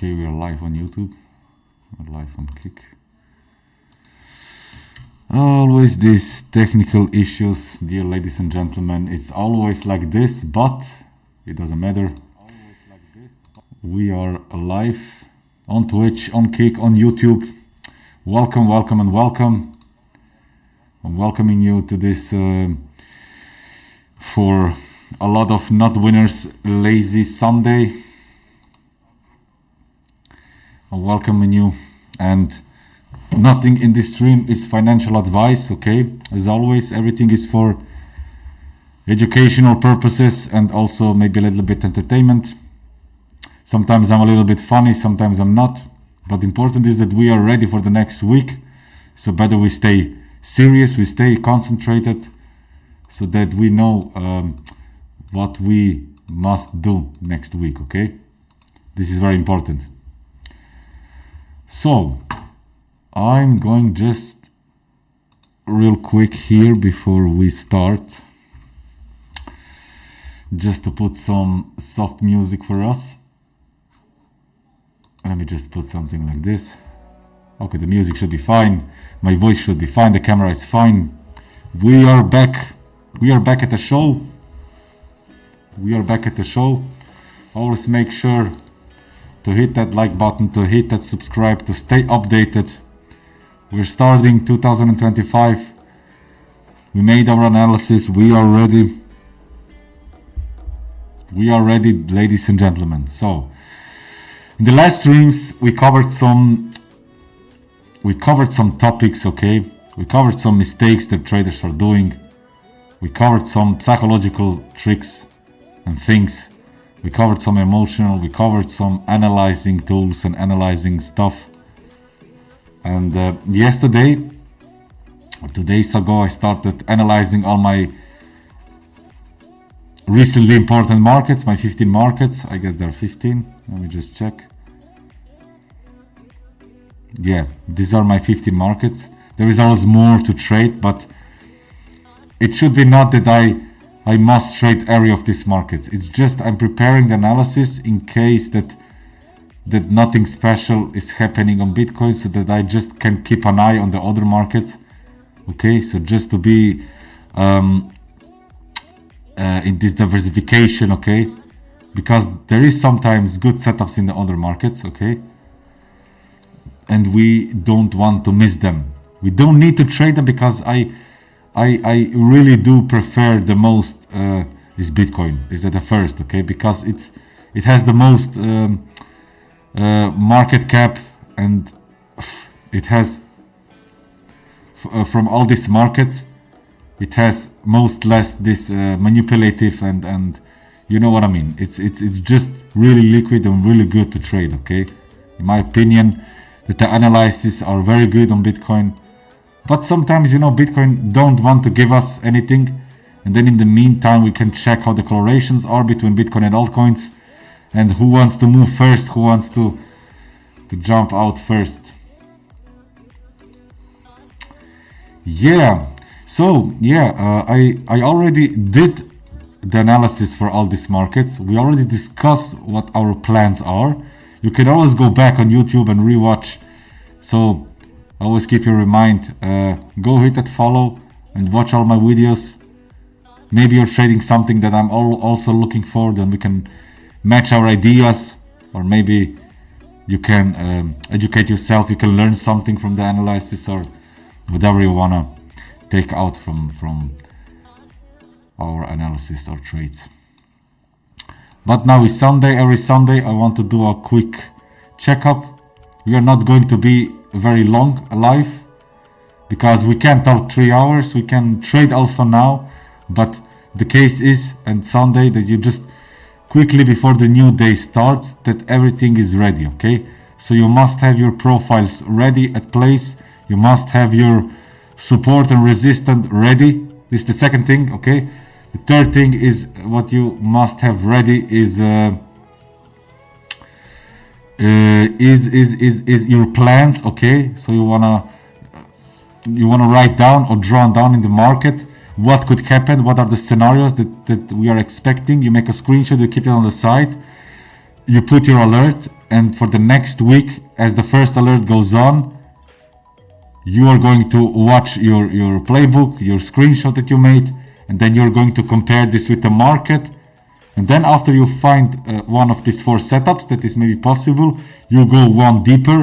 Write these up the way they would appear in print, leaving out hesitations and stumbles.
Okay, we are live on YouTube. We're live on Kick. Always these technical issues, dear ladies and gentlemen. It's always like this, but it doesn't matter. We are live on Twitch, on Kick, on YouTube. Welcome, welcome, and welcome. I'm welcoming you to this for a lot of not winners lazy Sunday. I'm welcoming you, and nothing in this stream is financial advice, okay? As always, everything is for educational purposes and also maybe a little bit entertainment. Sometimes I'm a little bit funny, sometimes I'm not. But important is that we are ready for the next week. So better we stay serious, we stay concentrated, so that we know what we must do next week, okay? This is very important. So, I'm going just real quick here before we start, just to put some soft music for us. Let me just put something like this. Okay, the music should be fine. My voice should be fine. The camera is fine. We are back. We are back at the show. We are back at the show. Always make sure to hit that like button, to hit that subscribe, to stay updated. We're starting 2025. We made our analysis. We are ready. We are ready, ladies and gentlemen. So, in the last streams, we covered some topics, okay? We covered some mistakes that traders are doing. We covered some psychological tricks and things. We covered some emotional, we covered some analyzing tools and analyzing stuff. And yesterday, or 2 days ago, I started analyzing all my recently important markets, my 15 markets. I guess there are 15. Let me just check. Yeah, these are my 15 markets. There is always more to trade, but it should be not that I must trade every of these markets. It's just I'm preparing the analysis in case that nothing special is happening on Bitcoin, so that I just can keep an eye on the other markets. Okay, so just to be in this diversification, okay, because there is sometimes good setups in the other markets, okay, and we don't want to miss them. We don't need to trade them, because I really do prefer the most is Bitcoin is at the first, okay, because it has the most market cap, and it has from all these markets, it has less this manipulative and you know what I mean. It's just really liquid and really good to trade, okay. In my opinion, that the analyses are very good on Bitcoin. But sometimes, you know, Bitcoin don't want to give us anything. And then in the meantime, we can check how the correlations are between Bitcoin and altcoins. And who wants to move first, who wants to jump out first. Yeah. So, yeah, I already did the analysis for all these markets. We already discussed what our plans are. You can always go back on YouTube and rewatch. So, always keep your mind, go hit that follow and watch all my videos. Maybe you're trading something that I'm also looking for, then we can match our ideas, or maybe you can educate yourself, you can learn something from the analysis, or whatever you wanna take out from our analysis or trades. But now is Sunday. Every Sunday I want to do a quick checkup. We are not going to be very long live, because we can talk 3 hours, we can trade also now, but the case is and Sunday that you just quickly before the new day starts, that everything is ready, okay? So you must have your profiles ready at place, you must have your support and resistance ready. This is the second thing, okay? The third thing is what you must have ready is your plans, okay? So you wanna write down or draw down in the market what could happen, what are the scenarios that we are expecting. You make a screenshot, you keep it on the side, you put your alert, and for the next week, as the first alert goes on, you are going to watch your playbook, your screenshot that you made, and then you're going to compare this with the market. And then after you find one of these 4 setups that is maybe possible, you go one deeper.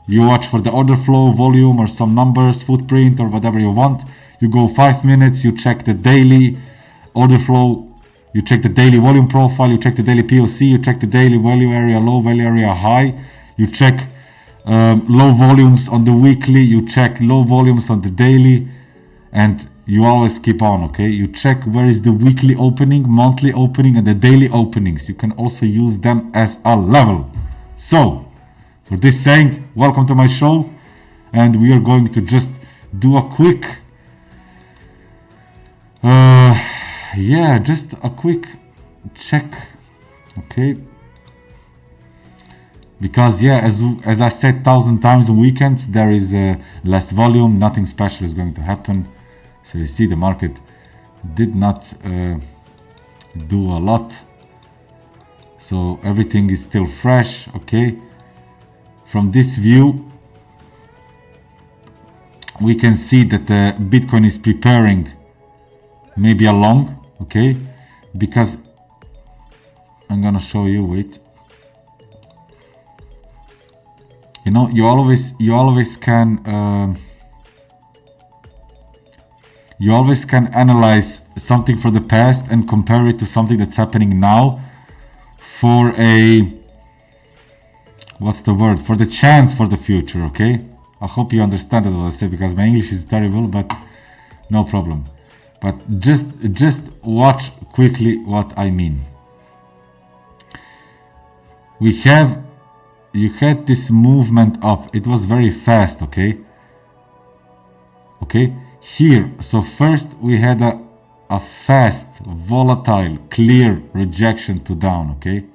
You watch for the order flow, volume, or some numbers, footprint, or whatever you want. You go 5 minutes, you check the daily order flow, you check the daily volume profile, you check the daily POC, you check the daily value area, low value area, high. You check low volumes on the weekly, you check low volumes on the daily, and you always keep on, okay? You check where is the weekly opening, monthly opening, and the daily openings. You can also use them as a level. So, for this saying, welcome to my show, and we are going to just do a quick, just a quick check, okay? Because as I said 1,000 times on weekends, there is less volume, nothing special is going to happen. So you see the market did not do a lot. So everything is still fresh, okay? From this view, we can see that Bitcoin is preparing maybe a long, okay? Because I'm gonna show you, wait. You know, you always can analyze something from the past and compare it to something that's happening now for a, what's the word, for the chance for the future, okay? I hope you understand what I say, because my English is terrible, but no problem. But just watch quickly what I mean. You had this movement up, it was very fast, okay? Okay, here, so first we had a fast, volatile, clear rejection to down, okay?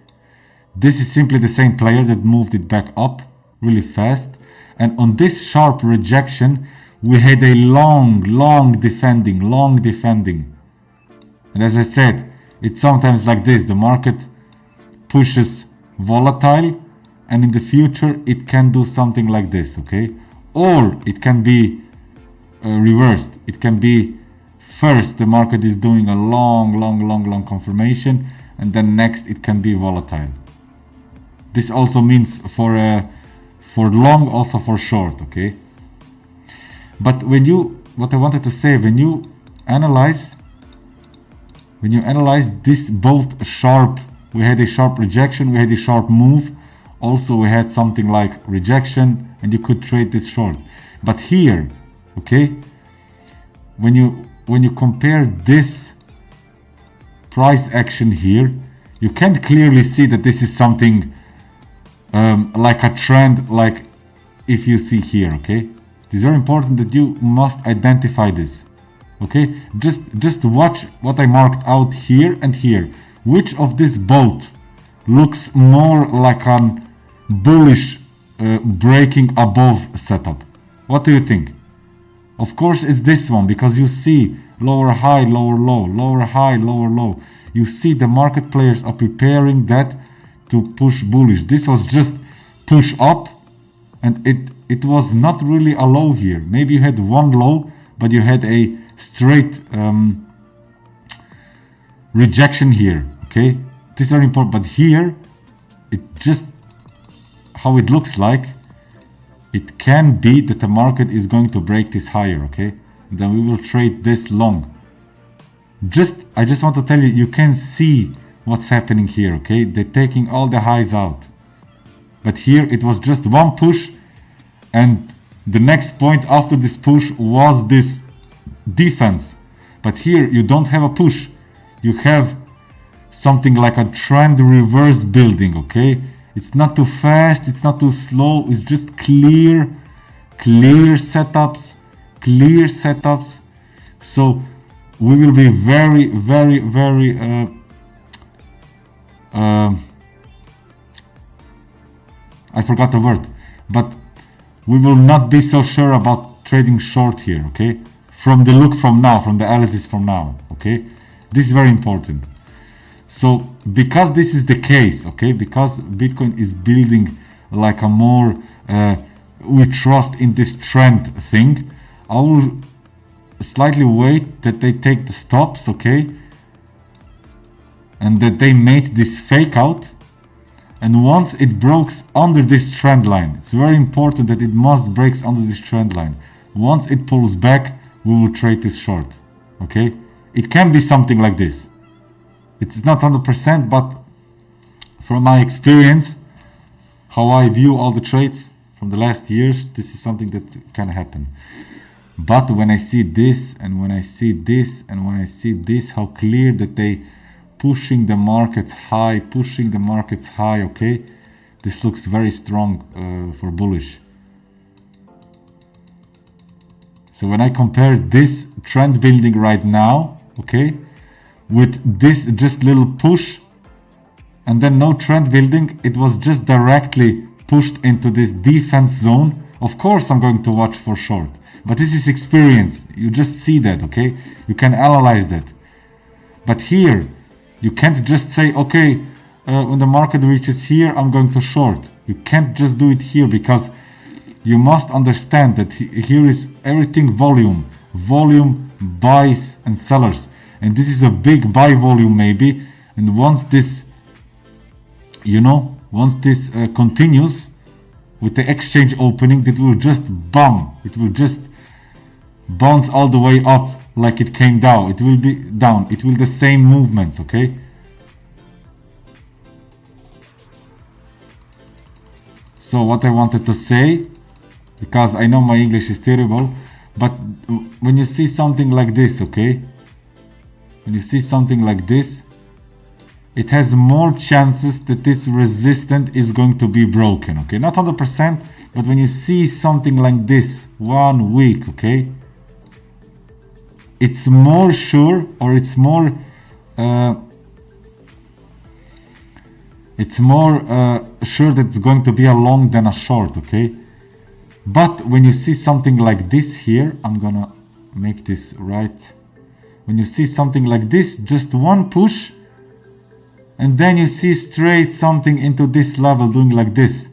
This is simply the same player that moved it back up really fast. And on this sharp rejection, we had a long defending. And as I said, it's sometimes like this. The market pushes volatile, and in the future, it can do something like this, okay? Or it can be reversed. It can be first the market is doing a long confirmation, and then next it can be volatile. This also means for long, also for short, okay? But what I wanted to say, when you analyze this both sharp, we had a sharp rejection, we had a sharp move, also we had something like rejection, and you could trade this short. But here, okay, when you compare this price action here, you can clearly see that this is something like a trend, like if you see here, okay? It is very important that you must identify this, okay? Just watch what I marked out here and here. Which of this both looks more like a bullish breaking above setup? What do you think? Of course it's this one, because you see lower high, lower low, lower high, lower low. You see the market players are preparing that to push bullish. This was just push up, and it was not really a low here. Maybe you had one low, but you had a straight rejection here, okay? This is very important, but here it just, how it looks like, it can be that the market is going to break this higher, okay? Then we will trade this long. I just want to tell you, you can see what's happening here, okay? They're taking all the highs out. But here it was just one push, and the next point after this push was this defense. But here you don't have a push. You have something like a trend reverse building, okay? It's not too fast, it's not too slow, it's just clear setups. So we will be very I forgot the word, but we will not be so sure about trading short here, okay? From the look from now, from the analysis from now, okay? This is very important. So because this is the case, okay, because Bitcoin is building like a more we trust in this trend thing. I will slightly wait that they take the stops, okay, and that they made this fake out. And once it breaks under this trend line, it's very important that it must breaks under this trend line. Once it pulls back, we will trade this short, okay? It can be something like this. It's not 100%, but from my experience, how I view all the trades from the last years, this is something that can happen. But when I see this, and when I see this, and when I see this, how clear that they pushing the markets high, okay? This looks very strong for bullish. So when I compare this trend building right now, okay, with this just little push, and then no trend building, it was just directly pushed into this defense zone. Of course I'm going to watch for short, but this is experience. You just see that, okay? You can analyze that. But here, you can't just say, okay, when the market reaches here, I'm going to short. You can't just do it here, because you must understand that here is everything volume, buys and sellers. And this is a big buy volume maybe. And once this, continues with the exchange opening, it will just bomb. It will just bounce all the way up like it came down. It will be down. It will the same movements, okay? So what I wanted to say, because I know my English is terrible, but when you see something like this, okay? When you see something like this, it has more chances that this resistance is going to be broken, okay? Not 100%, but when you see something like this, 1 week, okay? It's more sure, or it's more sure that it's going to be a long than a short, okay? But when you see something like this here, I'm gonna make this right. When you see something like this, just one push, and then you see straight something into this level doing like this.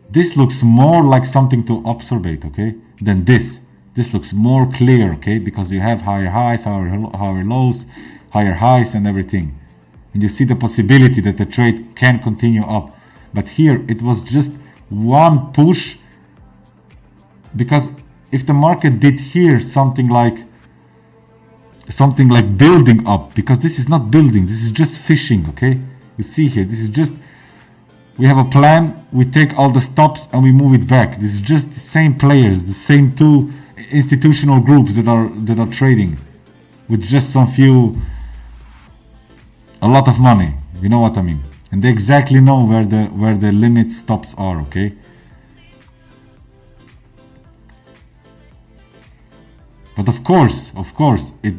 This looks more like something to observate, okay, than this. This looks more clear, okay, because you have higher highs, higher lows, higher highs and everything. And you see the possibility that the trade can continue up. But here it was just one push, because if the market did here something like building up, because this is not building, this is just fishing, okay? You see here, this is just, we have a plan, we take all the stops and we move it back. This is just the same players, the same two institutional groups that are trading with just a lot of money, you know what I mean? And they exactly know where the limit stops are, okay? But of course, it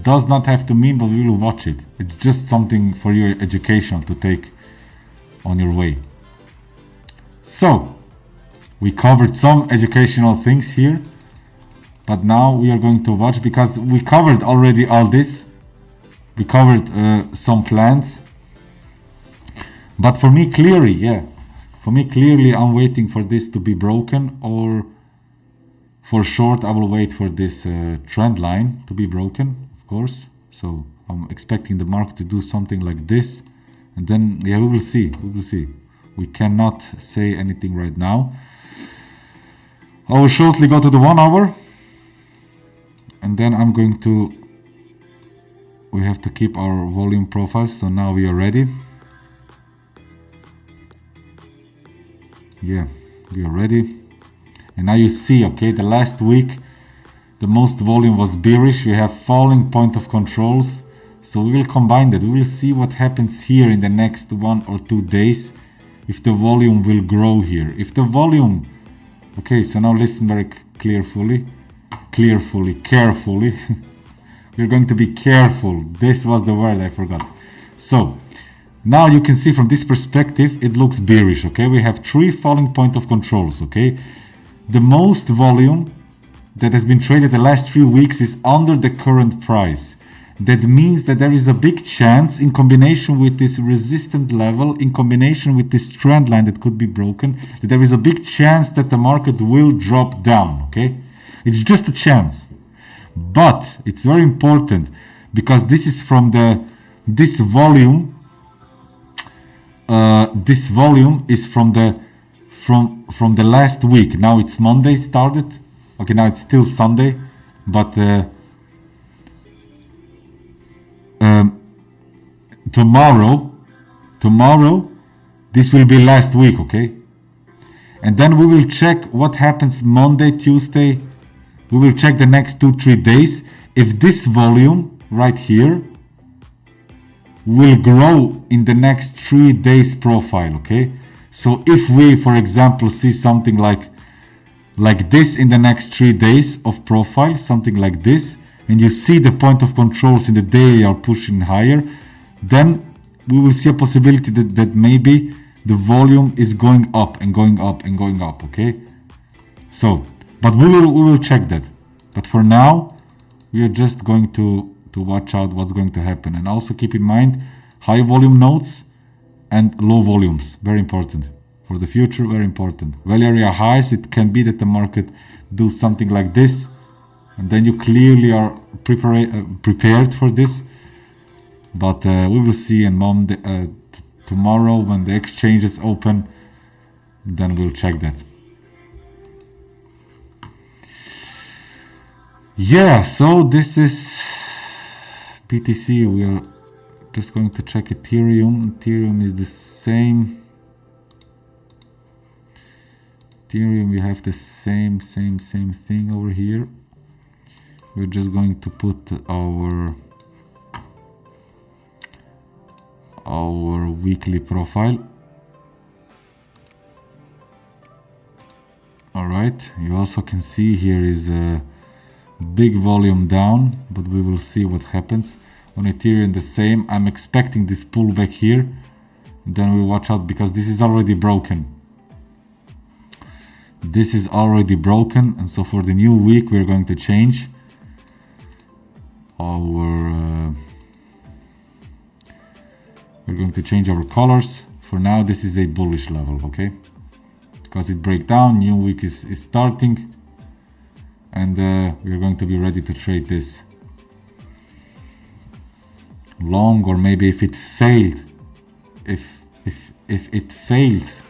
does not have to mean, but we will watch it. It's just something for your education to take on your way. So, we covered some educational things here, but now we are going to watch, because we covered already all this. We covered some plans. But for me, clearly, I'm waiting for this to be broken, or for short, I will wait for this trend line to be broken, of course. So I'm expecting the market to do something like this, and then we will see. We cannot say anything right now. I will shortly go to the 1 hour, and then I'm going to. We have to keep our volume profile. So now we are ready. Yeah, we are ready. And now you see, okay, the last week the most volume was bearish. We have falling point of controls, so we will combine that. We will see what happens here in the next 1 or 2 days, if the volume will grow here. If the volume, okay, so now listen very carefully. We're going to be careful. This was the word I forgot. So now you can see from this perspective it looks bearish, okay? We have 3 falling point of controls, okay? The most volume that has been traded the last 3 weeks is under the current price. that means that there is a big chance, in combination with this resistant level, in combination with this trend line that could be broken, that there is a big chance that the market will drop down, okay? It's just a chance. But it's very important, because this is from this volume is from the last week. Now it's Monday started. Okay, now it's still Sunday, but tomorrow this will be last week, okay? And then we will check what happens Monday, Tuesday. We will check the next 2-3 days if this volume right here will grow in the next 3 days profile, okay? So if we, for example, see something like this in the next 3 days of profile, something like this, and you see the point of controls in the day are pushing higher, then we will see a possibility that maybe the volume is going up and going up and going up, okay? So, but we will check that. But for now, we are just going to watch out what's going to happen. And also keep in mind, high volume nodes and low volumes, very important. For the future, very important. Value area highs, it can be that the market do something like this, and then you clearly are prepared for this. But we will see on Monday, tomorrow when the exchanges open, then we'll check that. Yeah, so this is BTC. We are just going to check Ethereum. Ethereum is the same. Ethereum, we have the same thing over here. We're just going to put our weekly profile. All right, you also can see here is a big volume down, but we will see what happens. On Ethereum the same. I'm expecting this pullback here, then we watch out because this is already broken. This is already broken, and so for the new week we're going to change our colors. For now this is a bullish level, okay? Because it break down, new week is starting, and we are going to be ready to trade this long, or maybe if it failed, if it fails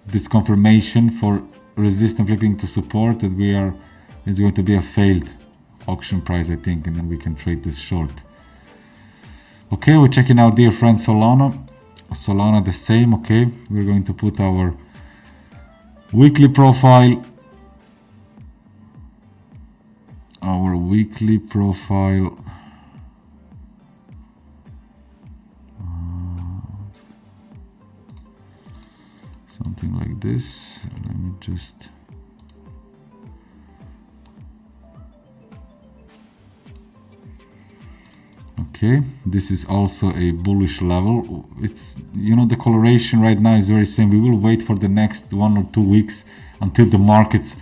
this confirmation for resistance flipping to support, that it's going to be a failed auction price, I think, and then we can trade this short. Okay, we're checking out dear friend Solana the same. Okay, we're going to put our weekly profile, something like this. Let me just okay, this is also a bullish level. It's, you know, the coloration right now is very same. We will wait for the next 1 or 2 weeks until the markets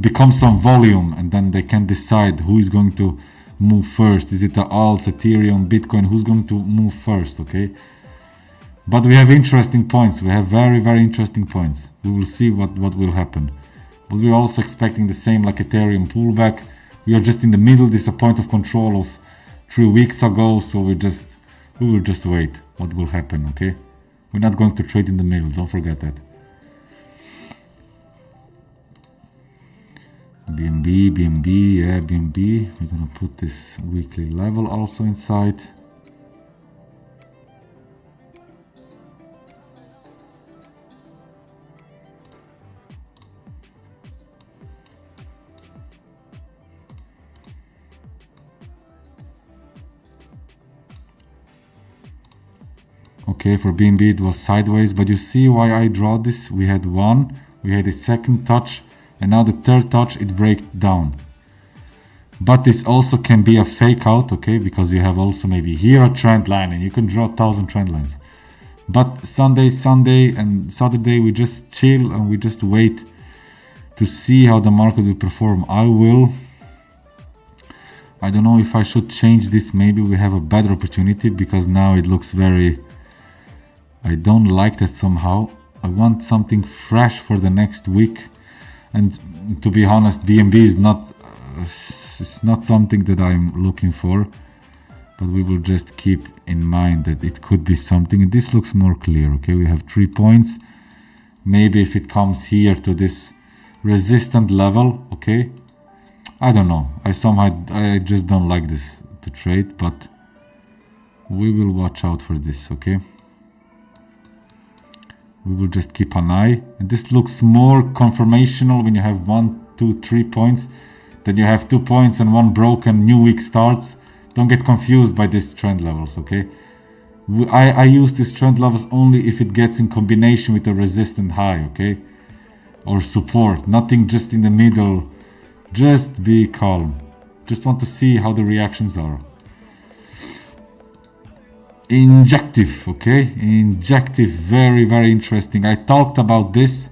become some volume, and then they can decide who is going to move first. Is it the alts, Ethereum, Bitcoin? Who's going to move first? Okay, but we have interesting points. We have very interesting points. We will see what will happen. But we're also expecting the same, like Ethereum pullback. We are just in the middle. This is a point of control of 3 weeks ago, so we will just wait what will happen. Okay, we're not going to trade in the middle, don't forget that. BNB, yeah, BNB. We're gonna put this weekly level also inside. Okay, for BNB it was sideways, but you see why I draw this? We had one, we had a second touch, and now the third touch it breaks down. But this also can be a fake out, okay, because you have also maybe here a trend line, and you can draw 1,000 trend lines. But Sunday and Saturday we just chill and we just wait to see how the market will perform. I I don't know if I should change this. Maybe we have a better opportunity, because now it looks very... I don't like that somehow. I want something fresh for the next week. And to be honest, BNB is not... it's not something that I'm looking for. But we will just keep in mind that it could be something. And this looks more clear, okay? We have 3 points. Maybe if it comes here to this resistant level, okay? I don't know. I just don't like this to trade, but we will watch out for this, okay? We will just keep an eye. And this looks more confirmational when you have 1, 2, 3 points. Then you have 2 points and 1 broken, new week starts. Don't get confused by these trend levels, okay? I use these trend levels only if it gets in combination with a resistant high, okay? Or support, nothing just in the middle. Just be calm. Just want to see how the reactions are. Injective, okay? Injective, very, very interesting. I talked about this.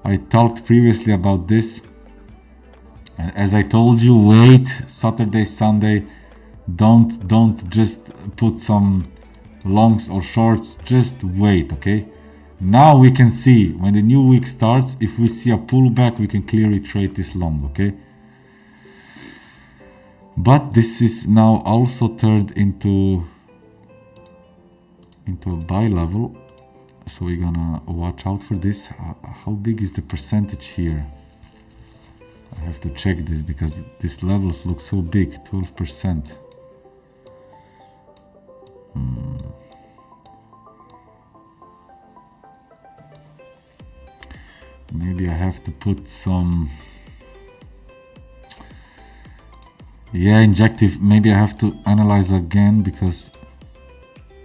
I talked previously about this. And as I told you, wait, Saturday, Sunday. Don't just put some longs or shorts, just wait, okay? Now we can see when the new week starts, if we see a pullback, we can clearly trade this long, okay? But this is now also turned into a buy level, so we're gonna watch out for this. How big is the percentage here? I have to check this because these levels look so big, 12%. Maybe I have to put some... Yeah, injective. Maybe I have to analyze again because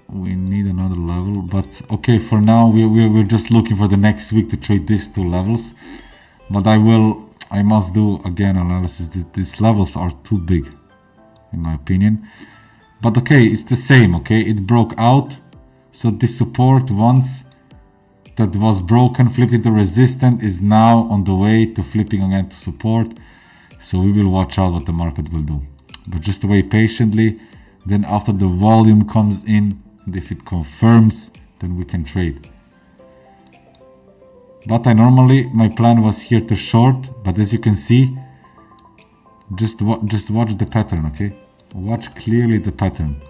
we need another level. But okay, for now we're just looking for the next week to trade these 2 levels. But I must do again analysis. These levels are too big, in my opinion. But okay, it's the same, okay? It broke out. So this support once that was broken, flipped into resistance, is now on the way to flipping again to support. So we will watch out what the market will do. But just wait patiently. Then after the volume comes in, and if it confirms, then we can trade. But my plan was here to short. But as you can see, just watch the pattern, okay? Watch clearly the pattern.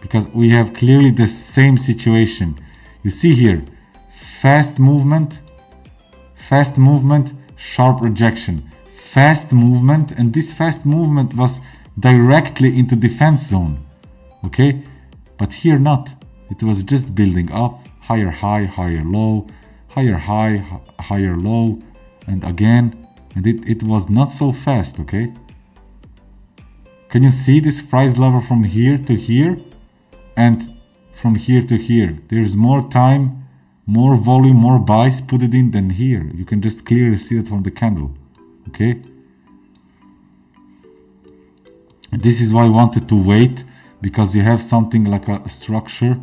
Because we have clearly the same situation. You see here, fast movement, sharp rejection, fast movement, and this fast movement was directly into defense zone, okay? But here not. It was just building up, higher high, higher low, higher high, higher low, and again, and it was not so fast, okay? Can you see this price level from here to here and from here to here? There's more time, more volume, more buys put it in than here. You can just clearly see that from the candle, okay? This is why I wanted to wait, because you have something like a structure.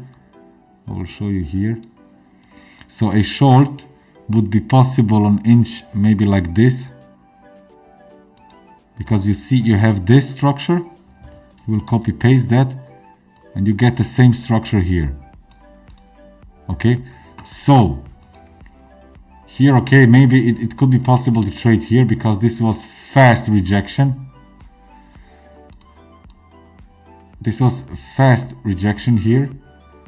I will show you here. So a short would be possible on inch, maybe like this. Because you see you have this structure, we'll copy paste that, and you get the same structure here. Okay, so here, okay, maybe it could be possible to trade here because this was fast rejection. This was fast rejection here,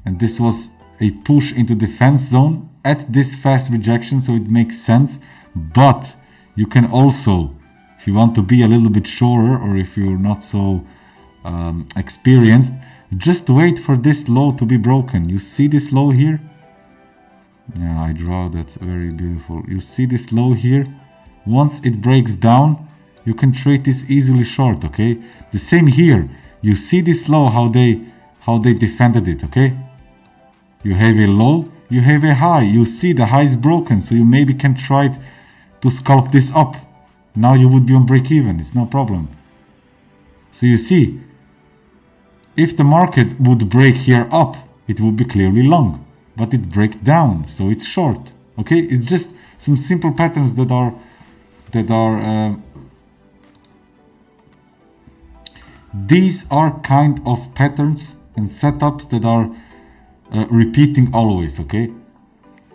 and this was a push into defense zone at this fast rejection, so it makes sense. But you can also, if you want to be a little bit surer, or if you're not so experienced, just wait for this low to be broken. You see this low here? Yeah, I draw that very beautiful. You see this low here? Once it breaks down, you can trade this easily short, okay? The same here. You see this low, how they defended it, okay? You have a low, you have a high. You see the high is broken, so you maybe can try to scalp this up. Now you would be on break even, it's no problem. So you see, if the market would break here up, it would be clearly long, but it break down, so it's short. Okay, it's just some simple patterns that are These are kind of patterns and setups that are repeating always, okay?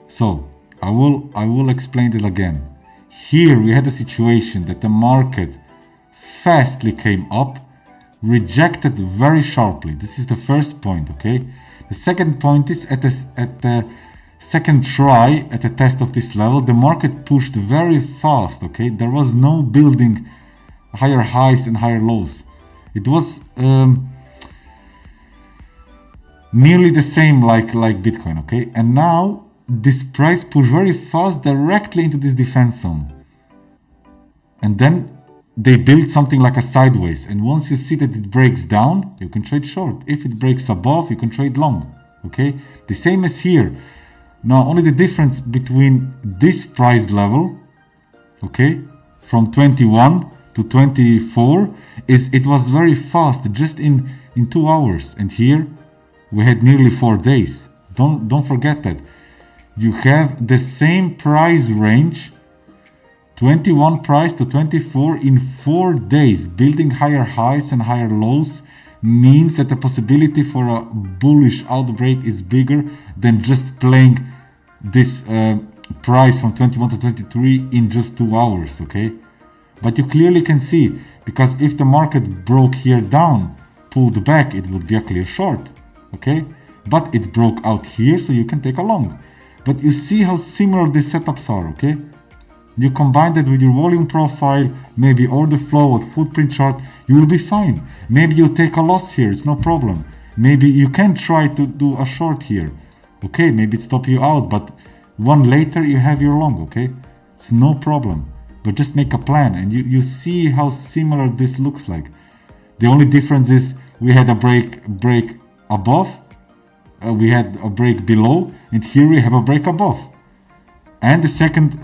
So I will explain it again. Here we had a situation that the market fastly came up, rejected very sharply. This is the first point, okay? The second point is at the second try at the test of this level, the market pushed very fast, okay? There was no building higher highs and higher lows. It was nearly the same like Bitcoin, okay? And now this price pushed very fast directly into this defense zone. And then they build something like a sideways. And once you see that it breaks down, you can trade short. If it breaks above, you can trade long, okay? The same as here. Now, only the difference between this price level, okay, from 21 to 24 is it was very fast, just in 2 hours. And here we had nearly 4 days. Don't forget that. You have the same price range, 21 price to 24 in 4 days. Building higher highs and higher lows means that the possibility for a bullish outbreak is bigger than just playing this price from 21 to 23 in just 2 hours, okay? But you clearly can see, because if the market broke here down, pulled back, it would be a clear short, okay? But it broke out here, so you can take a long. But you see how similar these setups are, okay? You combine that with your volume profile, maybe order flow or footprint chart, you will be fine. Maybe you take a loss here, it's no problem. Maybe you can try to do a short here. Okay, maybe it stop you out, but one later you have your long, okay? It's no problem. But just make a plan, and you see how similar this looks like. The only difference is we had a break above, we had a break below, and here we have a break above. And the second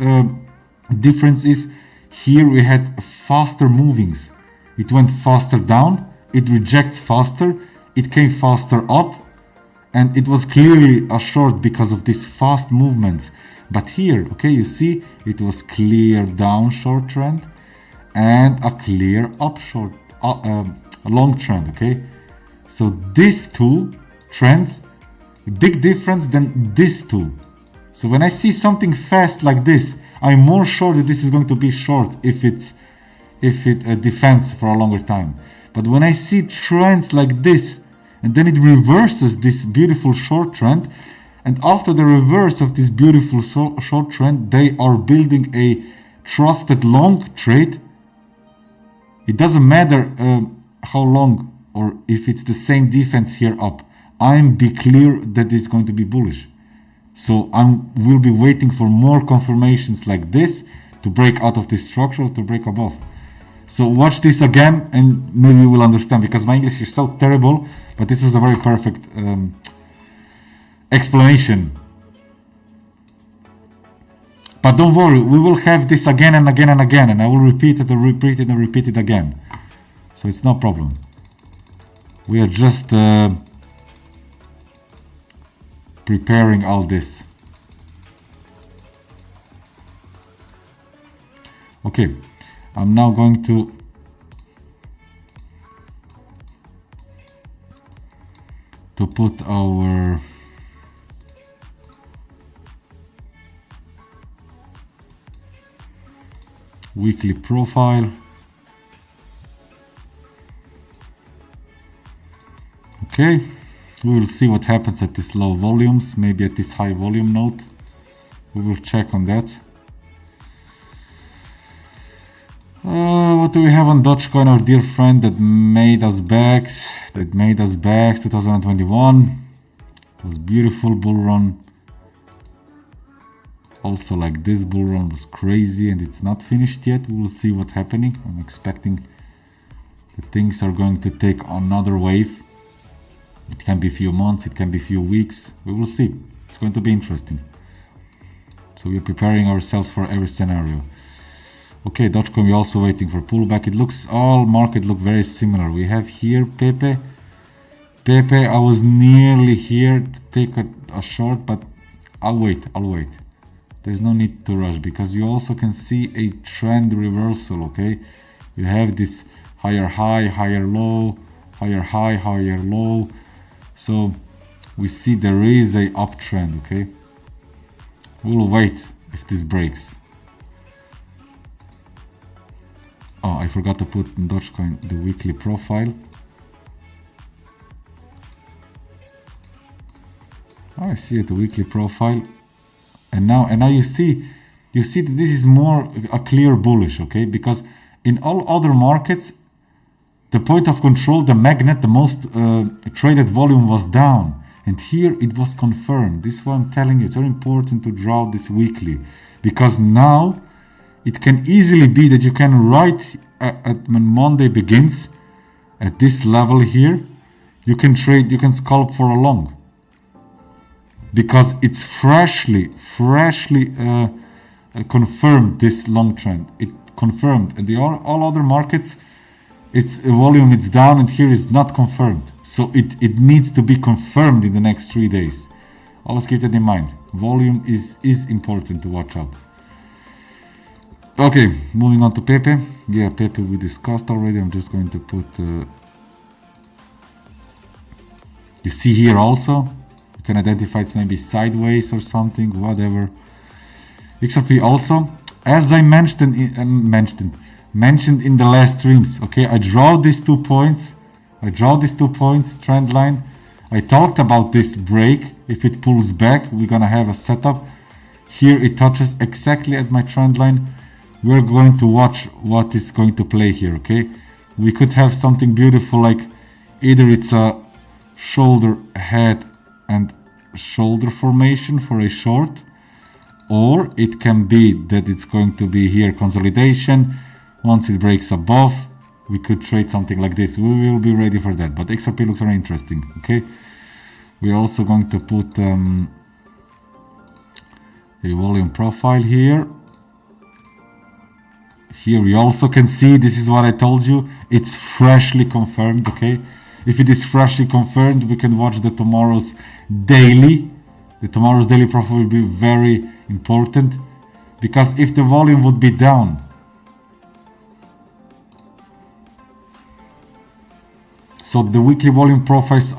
difference is here we had faster movings. It went faster down, it rejects faster, it came faster up, and it was clearly a short because of this fast movement. But here, okay, you see it was clear down short trend and a clear up short long trend, okay? So these two trends, big difference than this two. So when I see something fast like this, I'm more sure that this is going to be short if it defends for a longer time. But when I see trends like this, and then it reverses this beautiful short trend, and after the reverse of this beautiful short trend, they are building a trusted long trade. It doesn't matter how long or if it's the same defense here up. I'm be clear that it's going to be bullish. So will be waiting for more confirmations like this to break out of this structure or to break above. So watch this again and maybe you will understand, because my English is so terrible, but this is a very perfect explanation. But don't worry, we will have this again and again and again, and I will repeat it and repeat it and repeat it again. So it's no problem. We are just preparing all this. Okay, I'm now going to put our weekly profile. Okay, we will see what happens at this low volumes, maybe at this high volume note. We will check on that. What do we have on Dogecoin, our dear friend that made us bags? 2021. It was beautiful bull run. Also, like this bull run was crazy, and it's not finished yet. We will see what's happening. I'm expecting that things are going to take another wave. It can be a few months, it can be a few weeks. We will see. It's going to be interesting. So we're preparing ourselves for every scenario. Okay, Dogecoin, we're also waiting for pullback. It looks, all market look very similar. We have here Pepe. I was nearly here to take a short, but I'll wait. There's no need to rush, because you also can see a trend reversal, okay? You have this higher high, higher low, higher high, higher low. So we see there is a uptrend, okay? We'll wait if this breaks. Oh, I forgot to put in Dogecoin the weekly profile. Oh, I see it, the weekly profile. And now you see that this is more a clear bullish, okay? Because in all other markets, the point of control, the magnet, the most traded volume was down. And here it was confirmed. This is what I'm telling you. It's very important to draw this weekly. Because now it can easily be that you can when Monday begins, at this level here, you can trade, you can scalp for a long. Because it's freshly confirmed this long trend. It confirmed. And all other markets, its volume it's down, and here is not confirmed. So it needs to be confirmed in the next 3 days. Always keep that in mind. Volume is important to watch out. Okay, moving on to Pepe. Yeah, Pepe we discussed already. I'm just going to put... you see here also, you can identify it's maybe sideways or something, whatever. XRP also, as I mentioned in the last streams, okay, I draw these 2 points, trend line. I talked about this break. If it pulls back, we're gonna have a setup. Here it touches exactly at my trend line. We're going to watch what is going to play here, okay? We could have something beautiful, like either it's a shoulder, head and shoulder formation for a short, or it can be that it's going to be here consolidation. Once it breaks above, we could trade something like this. We will be ready for that, but XRP looks very interesting, okay? We're also going to put a volume profile here. Here we also can see, this is what I told you, it's freshly confirmed, okay? If it is freshly confirmed, we can watch the tomorrow's daily. The tomorrow's daily profile will be very important, because if the volume would be down, so the weekly volume profiles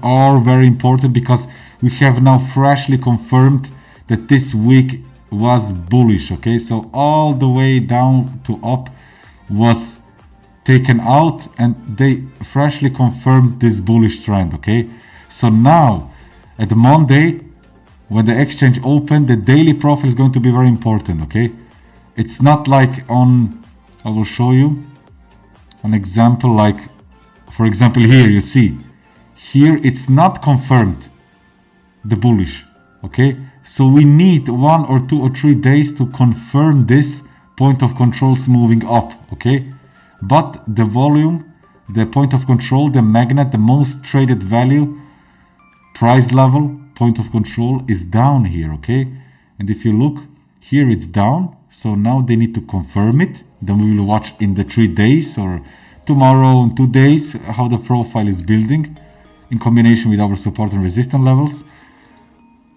are very important, because we have now freshly confirmed that this week was bullish, okay? So all the way down to up was taken out, and they freshly confirmed this bullish trend, okay? So now at Monday, when the exchange opened, the daily profile is going to be very important, okay? It's not like on, I will show you an example, like for example here, you see here it's not confirmed the bullish, okay? So we need 1 or 2 or 3 days to confirm this point of controls moving up, okay? But the volume, the point of control, the magnet, the most traded value, price level, point of control is down here, okay? And if you look here, it's down. So now they need to confirm it. Then we will watch in the 3 days or tomorrow and 2 days how the profile is building in combination with our support and resistance levels.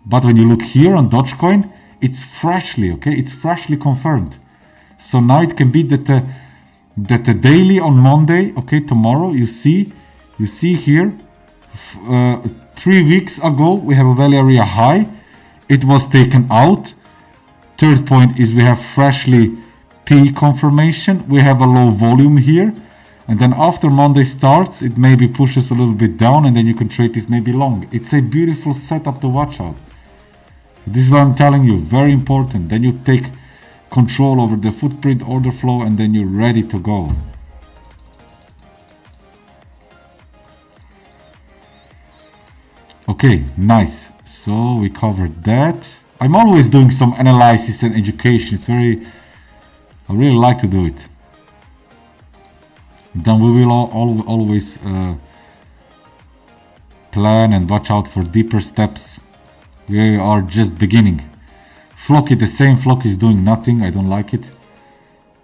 But when you look here on Dogecoin, it's freshly, okay? It's freshly confirmed. So now it can be that the daily on Monday, okay, tomorrow, you see here, 3 weeks ago, we have a value area high. It was taken out. Third point is we have freshly P confirmation. We have a low volume here. And then after Monday starts, it maybe pushes a little bit down, and then you can trade this maybe long. It's a beautiful setup to watch out. This is what I'm telling you, very important. Then you take control over the footprint, order flow, and then you're ready to go. Okay, nice. So we covered that. I'm always doing some analysis and education. I really like to do it. Then we will always plan and watch out for deeper steps. We are just beginning. Flocky, the same. Flocky is doing nothing. I don't like it.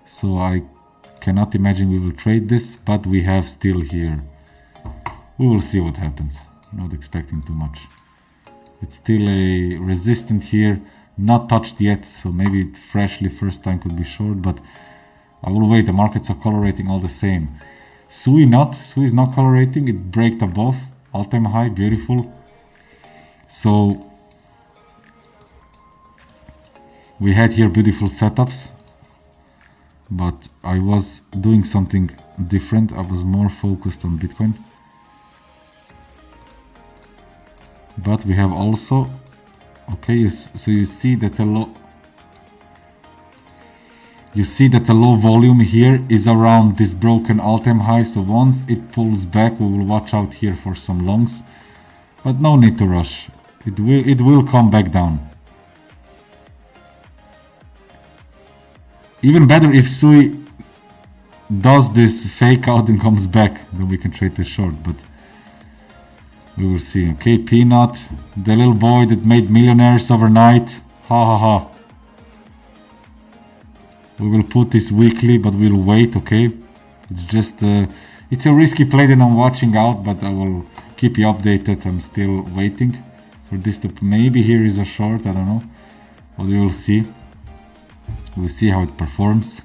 So I cannot imagine we will trade this, but we have still here. We will see what happens. Not expecting too much. It's still a resistant here, not touched yet, so maybe it freshly first time could be short, but I will wait. The markets are colorating all the same. SUI not. SUI is not colorating. It breaked above all-time high. Beautiful. So we had here beautiful setups, but I was doing something different. I was more focused on Bitcoin. But we have also, okay, so you see that the low, volume here is around this broken all-time high. So once it pulls back, we will watch out here for some longs, but no need to rush. It will come back down. Even better if SUI does this fake out and comes back, then we can trade the short, but we will see. Okay, Peanut, the little boy that made millionaires overnight. Ha ha ha. We will put this weekly, but we'll wait, okay? It's just, it's a risky play that I'm watching out, but I will keep you updated. I'm still waiting for this to, maybe here is a short, I don't know. But we will see. We'll see how it performs.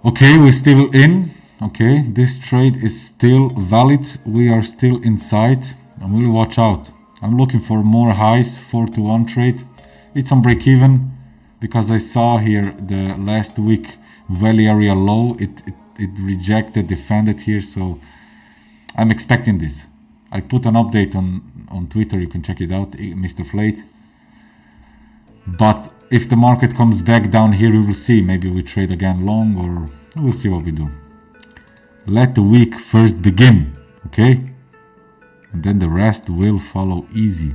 Okay, we're still in. Okay, this trade is still valid. We are still inside. And we'll watch out. I'm looking for more highs, 4-to-1 trade. It's on break even because I saw here the last week valley area low. It rejected, defended here, so I'm expecting this. I put an update on Twitter, you can check it out, Mr. FLADE. But if the market comes back down here, we will see. Maybe we trade again long, or we'll see what we do. Let the week first begin, okay? And then the rest will follow easy.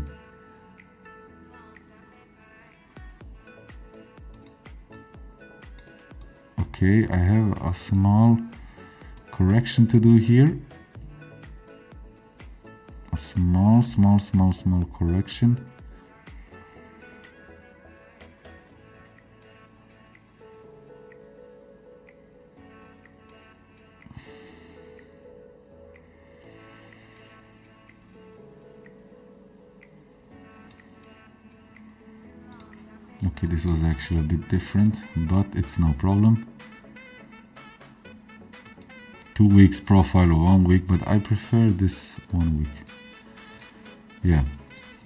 Okay, I have a small correction to do here. A small correction. Okay, this was actually a bit different, but it's no problem. 2 weeks profile or 1 week, but I prefer this 1 week. Yeah,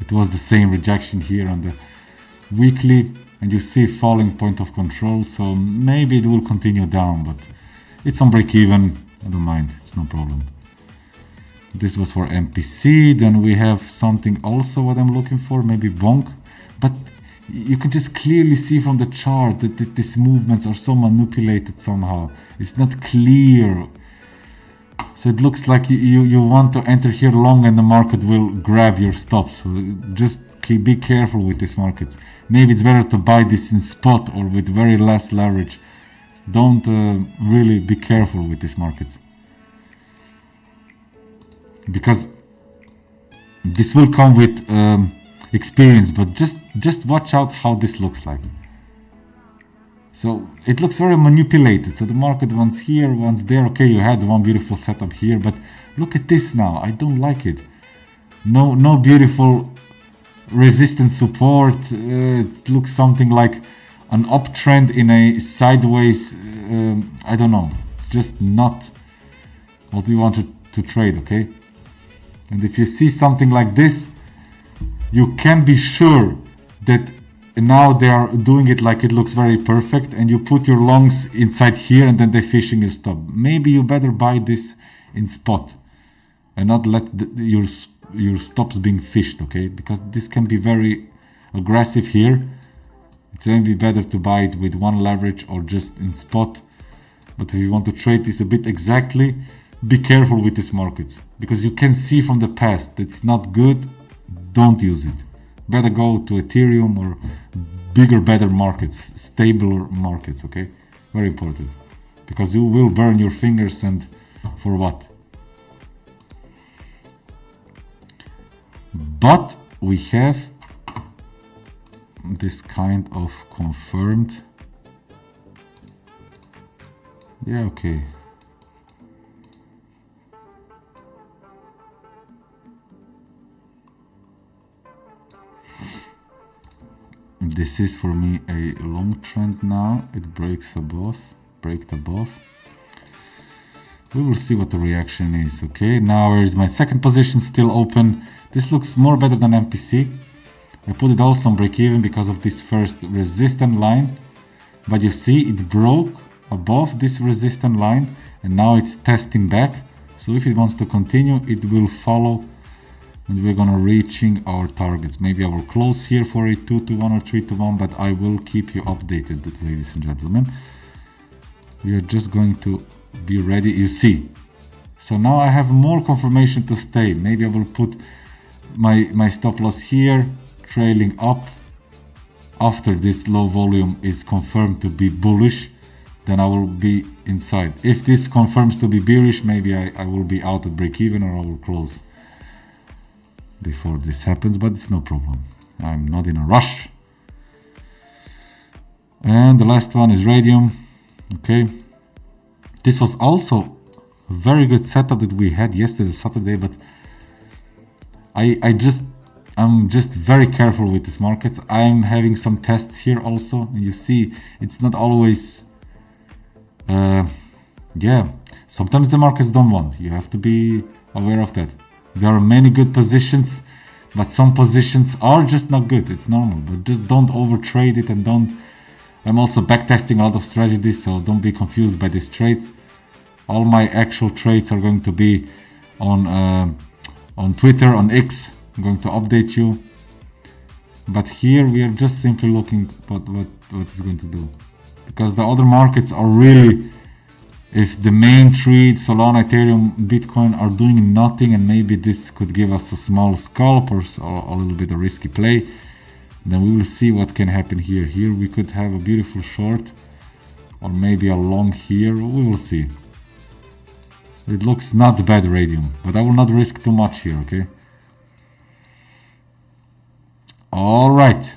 it was the same rejection here on the weekly, and you see falling point of control, so maybe it will continue down, but it's on break even. I don't mind, it's no problem. This was for MPC. Then we have something also what I'm looking for, maybe bonk, but you can just clearly see from the chart that these movements are so manipulated somehow. It's not clear. So it looks like you want to enter here long and the market will grab your stops. So just be careful with these markets. Maybe it's better to buy this in spot or with very less leverage. Don't really be careful with these markets. Because this will come with experience, but just watch out how this looks like. So it looks very manipulated. So the market once here, once there. Okay, you had one beautiful setup here, but look at this now. I don't like it. No beautiful resistance support. It looks something like an uptrend in a sideways. I don't know. It's just not what we want to trade. Okay, and if you see something like this, you can be sure that now they are doing it like it looks very perfect, and you put your longs inside here and then they're fishing your stop. Maybe you better buy this in spot and not let your stops being fished, okay? Because this can be very aggressive here. It's maybe better to buy it with one leverage or just in spot. But if you want to trade this a bit exactly, be careful with these markets, because you can see from the past it's not good. Don't use it. Better go to Ethereum or bigger, better markets, stabler markets, okay? Very important. Because you will burn your fingers, and for what? But we have this kind of confirmed. Yeah, okay. This is for me a long trend now. It breaks above, break above. We will see what the reaction is. Okay, now here is my second position still open. This looks more better than MPC. I put it also on break even because of this first resistance line. But you see it broke above this resistance line and now it's testing back. So if it wants to continue, it will follow and we're gonna reaching our targets. Maybe I will close here for a 2-1 or 3-1, but I will keep you updated, ladies and gentlemen. We are just going to be ready, you see. So now I have more confirmation to stay. Maybe I will put my stop loss here, trailing up. After this low volume is confirmed to be bullish, then I will be inside. If this confirms to be bearish, maybe I will be out at break even or I will close before this happens, but it's no problem. I'm not in a rush. And the last one is radium. Okay, this was also a very good setup that we had yesterday, Saturday, but I'm just very careful with these markets. I'm having some tests here also, and you see it's not always sometimes the markets don't want. You have to be aware of that. There are many good positions, but some positions are just not good. It's normal, but just don't overtrade it and don't. I'm also backtesting a lot of strategies, so don't be confused by these trades. All my actual trades are going to be on Twitter, on X. I'm going to update you. But here we are just simply looking what it's going to do, because the other markets are really. If the main three, Solana, Ethereum, Bitcoin, are doing nothing, and maybe this could give us a small scalp or a little bit of risky play, then we will see what can happen here. Here we could have a beautiful short, or maybe a long here. We will see. It looks not bad, radium, but I will not risk too much here, okay? All right.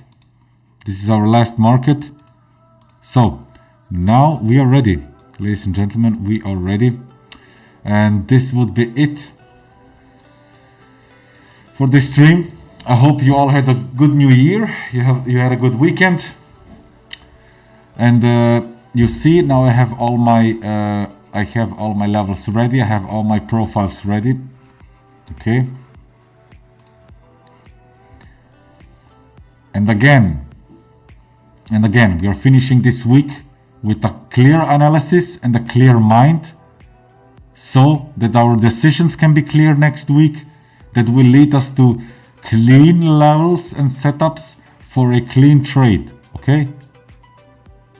This is our last market. So now we are ready. Ladies and gentlemen, we are ready, and this would be it for this stream. I hope you all had a good new year. You had a good weekend, and you see now I have all my levels ready. I have all my profiles ready. Okay, and again, we are finishing this week with a clear analysis and a clear mind, so that our decisions can be clear next week, that will lead us to clean levels and setups for a clean trade. Okay,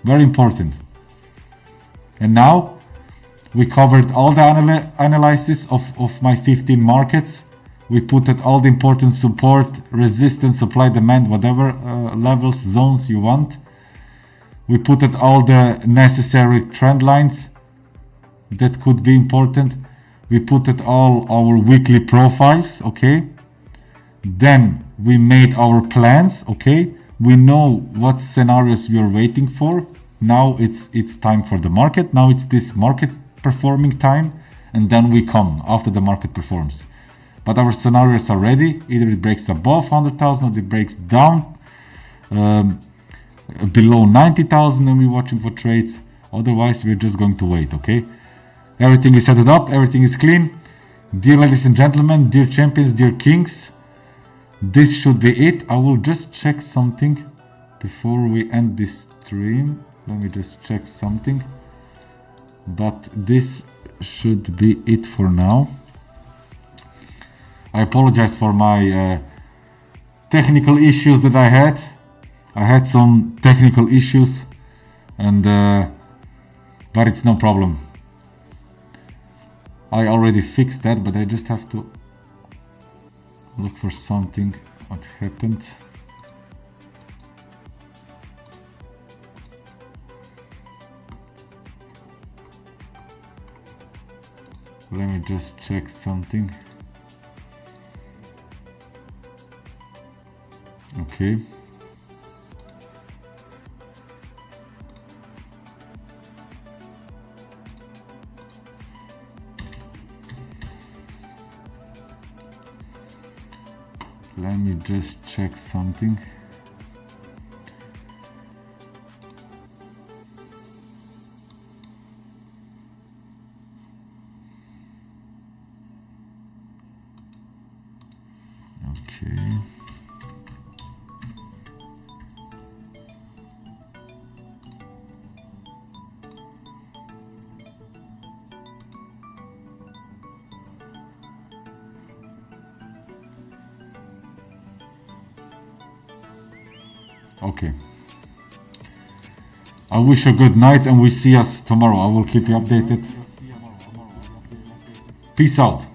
very important. And now we covered all the analysis of my 15 markets. We put at all the important support, resistance, supply, demand, whatever levels, zones you want. We put at all the necessary trend lines that could be important. We put at all our weekly profiles, okay? Then we made our plans, okay? We know what scenarios we are waiting for. Now it's time for the market. Now it's this market performing time, and then we come after the market performs. But our scenarios are ready. Either it breaks above 100,000 or it breaks down below 90,000 and we're watching for trades. Otherwise, we're just going to wait, okay? Everything is set up, everything is clean. Dear ladies and gentlemen, dear champions, dear kings, this should be it. I will just check something before we end this stream. Let me just check something. But this should be it for now. I apologize for my technical issues that I had. I had some technical issues, and but it's no problem. I already fixed that, but I just have to look for something. What happened? Let me just check something. Okay. Let me just check something. Okay. I wish a good night and we see us tomorrow. I will keep you updated. Peace out.